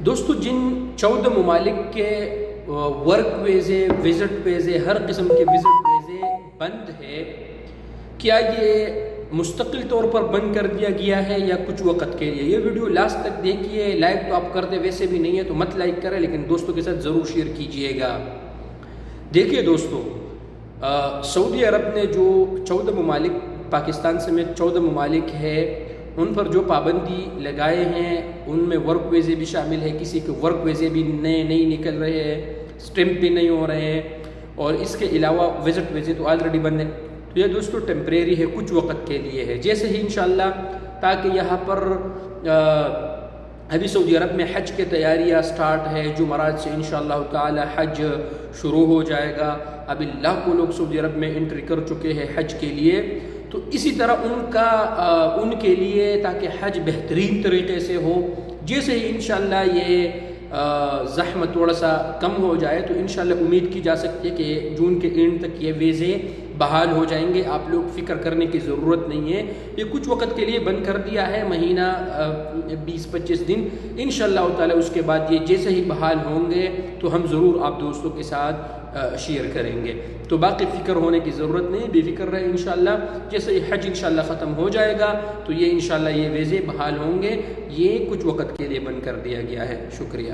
دوستو جن 14 ممالک کے ورک ویزے، وزٹ ویزے، ہر قسم کے وزٹ ویزے بند ہے، کیا یہ مستقل طور پر بند کر دیا گیا ہے یا کچھ وقت کے لیے؟ یہ ویڈیو لاسٹ تک دیکھیے. لائک تو آپ کرتے ویسے بھی نہیں ہے تو مت لائک کریں، لیکن دوستوں کے ساتھ ضرور شیئر کیجئے گا. دیکھیے دوستو، سعودی عرب نے جو 14 ممالک، پاکستان سمیت 14 ممالک ہے، ان پر جو پابندی لگائے ہیں ان میں ورک ویزے بھی شامل ہے. کسی کے ورک ویزے بھی نئے نہیں نکل رہے ہیں، سٹیمپ بھی نہیں ہو رہے ہیں، اور اس کے علاوہ وزٹ ویزے تو آلریڈی بند ہیں. تو یہ دوستو ٹیمپریری ہے، کچھ وقت کے لیے ہے. جیسے ہی انشاءاللہ تاکہ یہاں پر ابھی سعودی عرب میں حج کے تیاریاں سٹارٹ ہے، جمعرات سے انشاءاللہ تعالی حج شروع ہو جائے گا. ابھی لاکھوں لوگ سعودی عرب میں انٹری کر چکے ہیں حج کے لیے. تو اسی طرح ان کے لیے تاکہ حج بہترین طریقے سے ہو، جیسے ہی انشاءاللہ یہ زحمت تھوڑا سا کم ہو جائے تو انشاءاللہ امید کی جا سکتی ہے کہ جون کے اینڈ تک یہ ویزے بحال ہو جائیں گے. آپ لوگ فکر کرنے کی ضرورت نہیں ہے. یہ کچھ وقت کے لیے بند کر دیا ہے، مہینہ 20-25 دن. انشاءاللہ تعالی اس کے بعد یہ جیسے ہی بحال ہوں گے تو ہم ضرور آپ دوستوں کے ساتھ شیئر کریں گے. تو باقی فکر ہونے کی ضرورت نہیں، بے فکر رہے. انشاءاللہ جیسے ہی حج انشاءاللہ ختم ہو جائے گا تو یہ انشاءاللہ یہ ویزے بحال ہوں گے. یہ کچھ وقت کے لیے بند کر دیا گیا ہے. شکریہ.